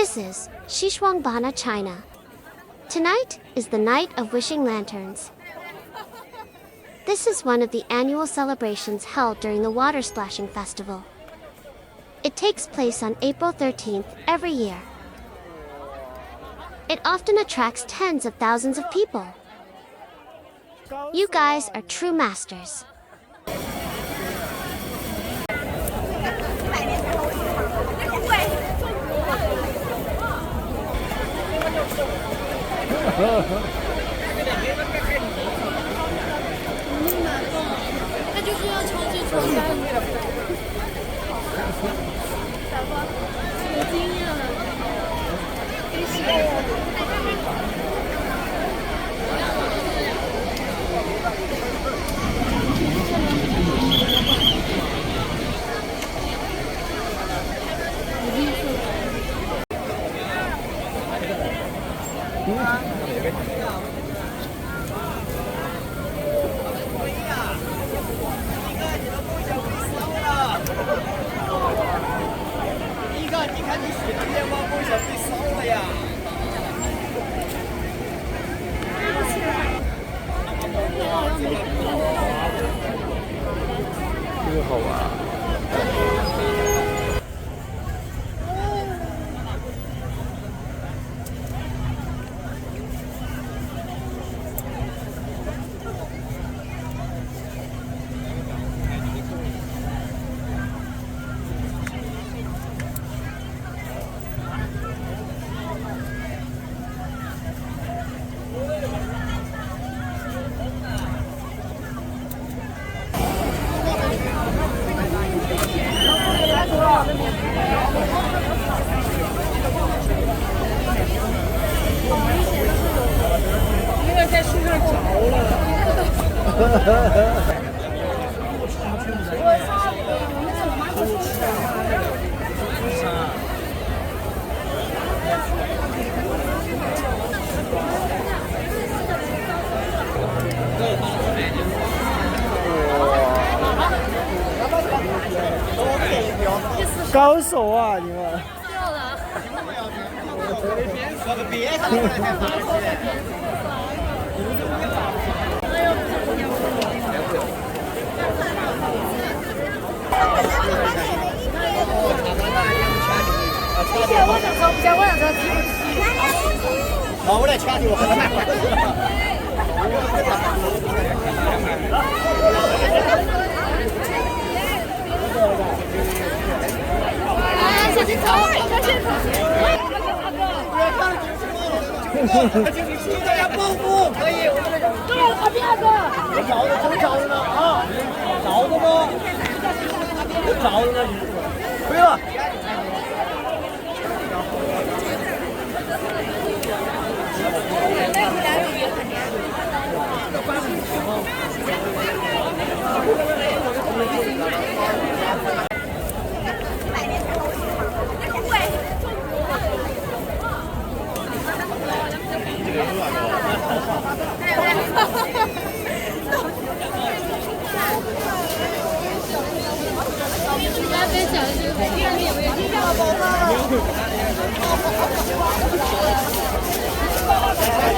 This is Xishuangbanna, China. Tonight is the Night of Wishing Lanterns. This is one of the annual celebrations held during the Water Splashing Festival. It takes place on April 13th every year. It often attracts tens of thousands of people. You guys are true masters. 那就是要超级出单。有经验了。这个好玩。有点在树上着了。高手啊，你们！掉了。好，我来掐你，我很慢。小心走，小心走。请大家报复，可以，我们对，旁边那个。找的真找的呢啊，找的吗？找的呢，对了。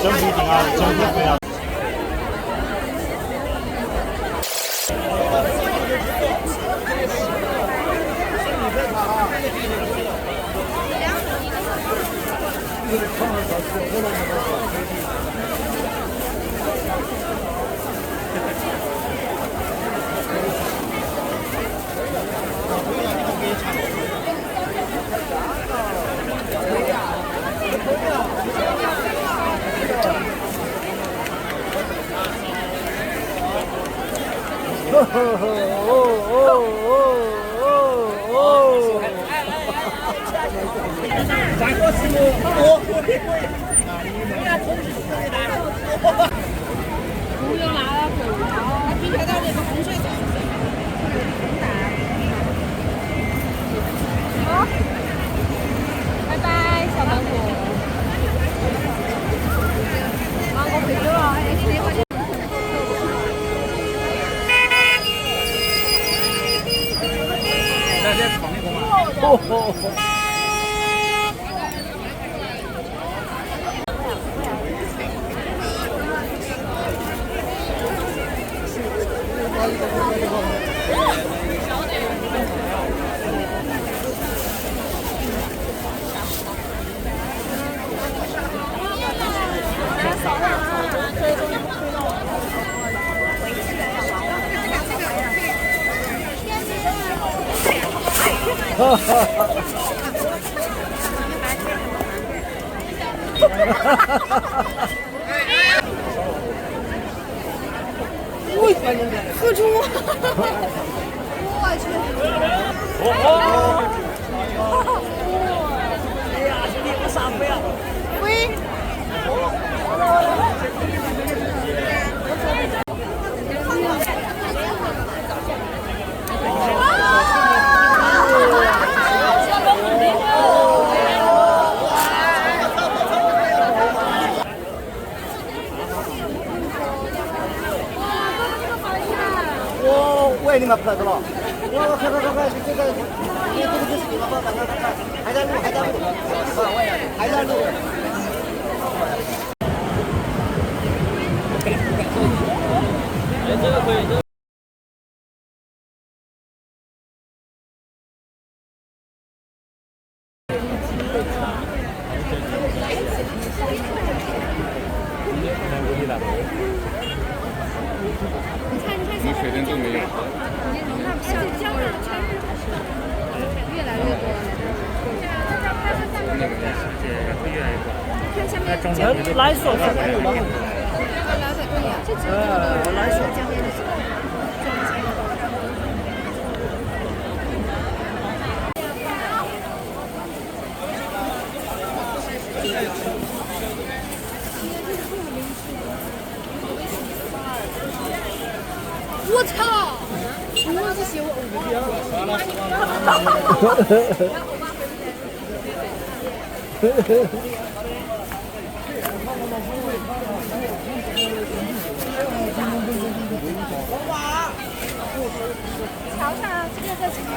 真不一定啊，真不一样。不用拿了，狗粮，并且到那个洪水走。好，拜拜，小芒果。芒果回去了，哎，你那块。在这闯一波嘛。喝出！我去！哎呀，兄弟，我傻飞啊！喂！我也你妈拍着了，我快，这个，还在录，还在录。哎，这个可以，什么水灯都没有。越来越多了。那个世界会越来越多。看下面，来手上有了。这几个来手。我操！我忘记写我瞧瞧，这个在前面。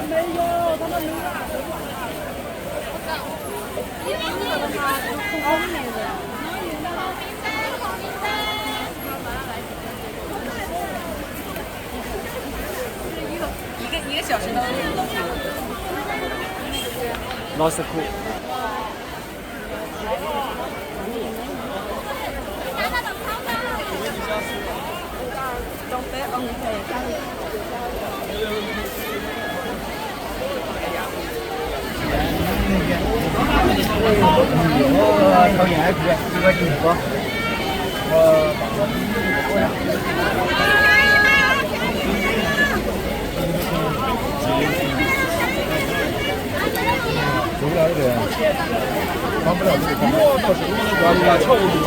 没有，他们没有。一个小时的。老师酷。抽烟还贵，一个金哥。走不了这个，帮不了这个，我可是我要跳舞。